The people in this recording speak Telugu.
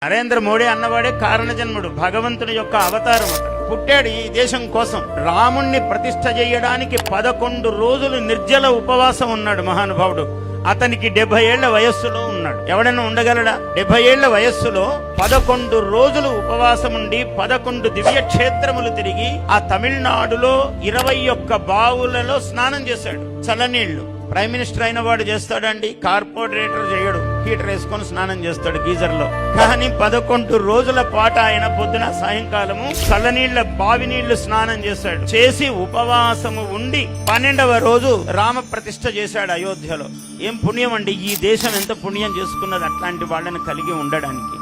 నరేంద్ర మోడీ అన్నవాడే కారణ జన్ముడు, భగవంతుని యొక్క అవతారం. అతను పుట్టాడు ఈ దేశం కోసం. రాముణ్ణి ప్రతిష్ఠ చేయడానికి 11 రోజులు నిర్జల ఉపవాసం ఉన్నాడు మహానుభావుడు. అతనికి 70 ఏళ్ల వయస్సులో ఉన్నాడు. ఎవడైనా ఉండగలడా? 70 ఏళ్ల వయస్సులో 11 రోజులు ఉపవాసం ఉండి 11 దివ్య క్షేత్రములు తిరిగి ఆ తమిళనాడులో 21 బావులలో స్నానం చేశాడు. చల్లనీళ్లు. ప్రైమ్ మినిస్టర్ అయిన వాడు చేస్తాడండి, కార్పొరేటర్ చేయడు. హీటర్ వేసుకొని స్నానం చేస్తాడు గీజర్ లో. కానీ 11 రోజుల పాటు ఆయన పొద్దున సాయంకాలము చల్లనీళ్ల బావి నీళ్లు స్నానం చేశాడు. చేసి ఉపవాసము ఉండి 12వ రోజు రామ ప్రతిష్ఠ చేశాడు అయోధ్యలో. ఏం పుణ్యం అండి! ఈ దేశం ఎంత పుణ్యం చేసుకున్నది అట్లాంటి వాళ్ళని కలిగి ఉండడానికి.